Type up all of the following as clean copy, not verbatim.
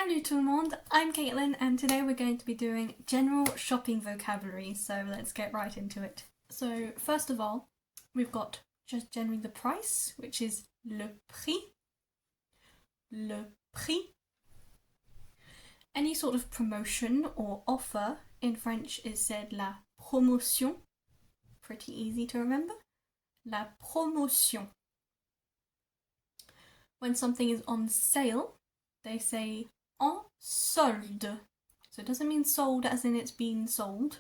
Salut tout le monde, I'm Caitlin and today we're going to be doing general shopping vocabulary, so let's get right into it. So first of all, we've got just generally the price, which is le prix. Le prix. Any sort of promotion or offer in French is said la promotion. Pretty easy to remember. La promotion. When something is on sale, they say en solde. So it doesn't mean sold as in it's been sold.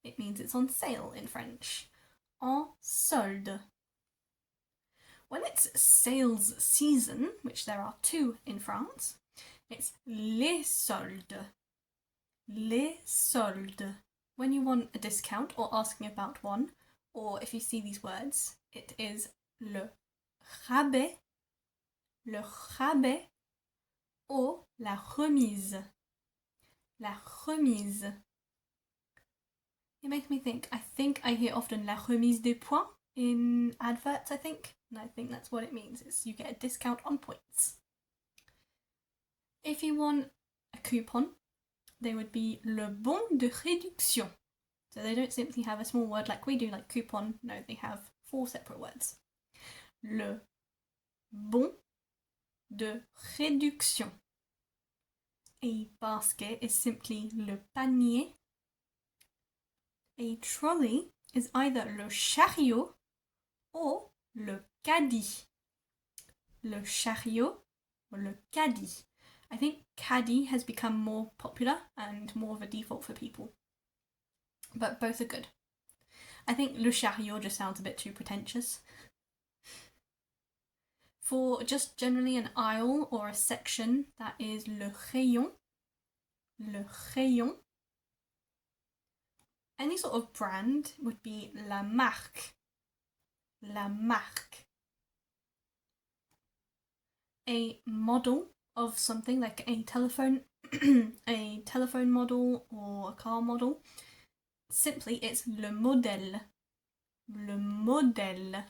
It means it's on sale in French. En solde. When it's sales season, which there are two in France, it's les soldes. Les soldes. When you want a discount or asking about one, or if you see these words, it is le rabais, or la remise. La remise. It makes me think I hear often la remise des points in adverts, I think. And I think that's what it means. It's you get a discount on points. If you want a coupon, they would be le bon de réduction. So they don't simply have a small word like we do, like coupon. No, they have 4 separate words. Le bon de réduction. A basket is simply le panier. A trolley is either le chariot or le caddie. Le chariot or le caddie. I think caddie has become more popular and more of a default for people. But both are good. I think le chariot just sounds a bit too pretentious. For just generally an aisle or a section, that is le rayon. Le rayon. Any sort of brand would be la marque. La marque. A model of something like a telephone, a telephone model or a car model. Simply, it's le modèle. Le modèle.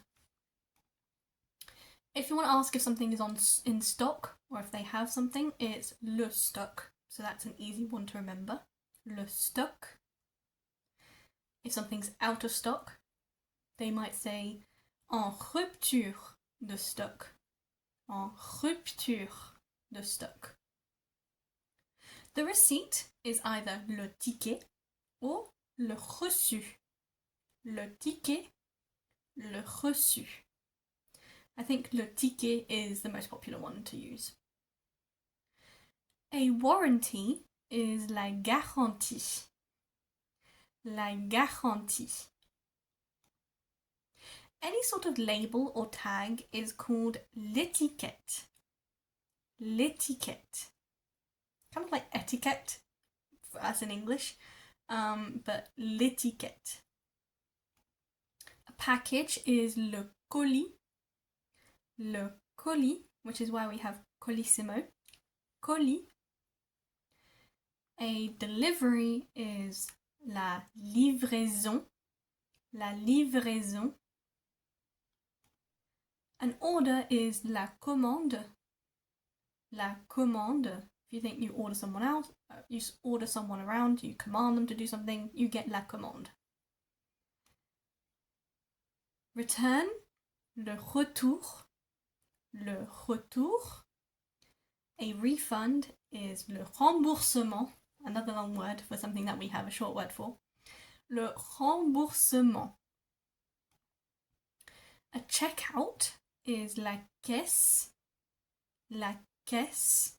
If you want to ask if something is in stock or if they have something, it's le stock. So that's an easy one to remember. Le stock. If something's out of stock, they might say en rupture de stock. En rupture de stock. The receipt is either le ticket or le reçu. Le ticket, le reçu. I think le ticket is the most popular one to use. A warranty is la garantie. La garantie. Any sort of label or tag is called l'étiquette. L'étiquette. Kind of like etiquette, as in English, but l'étiquette. A package is le colis. Le colis, which is why we have colissimo. Colis. A delivery is la livraison. La livraison. An order is la commande. La commande. If you think you order someone else, you order someone around, you command them to do something, you get la commande. Return, le retour. Le retour. A refund is le remboursement, another long word for something that we have a short word for. Le remboursement. A checkout is la caisse. La caisse.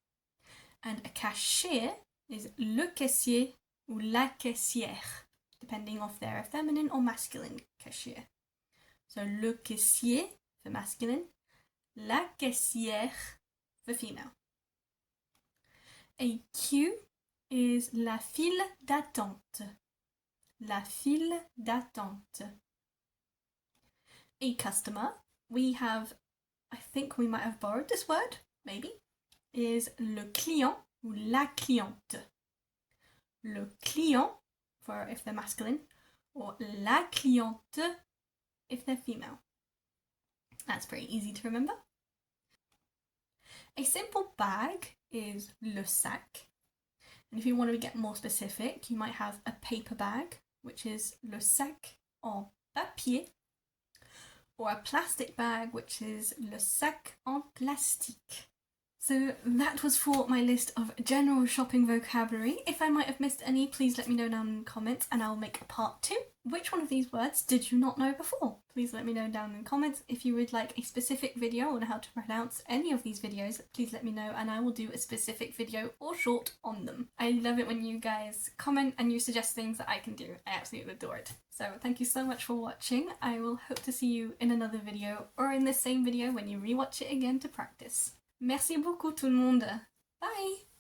And a cashier is le caissier ou la caissière, depending if they're a feminine or masculine cashier. So le caissier for masculine, la caissière for female. A queue is la file d'attente. La file d'attente. A customer, I think we might have borrowed this word, maybe, is le client ou la cliente. Le client, for if they're masculine, or la cliente if they're female. That's pretty easy to remember. A simple bag is le sac. And if you want to get more specific, you might have a paper bag, which is le sac en papier, or a plastic bag, which is le sac en plastique. So that was for my list of general shopping vocabulary. If I might have missed any, please let me know down in the comments and I'll make a part 2. Which one of these words did you not know before? Please let me know down in the comments. If you would like a specific video on how to pronounce any of these videos, please let me know and I will do a specific video or short on them. I love it when you guys comment and you suggest things that I can do. I absolutely adore it. So thank you so much for watching. I will hope to see you in another video or in this same video when you rewatch it again to practice. Merci beaucoup tout le monde. Bye!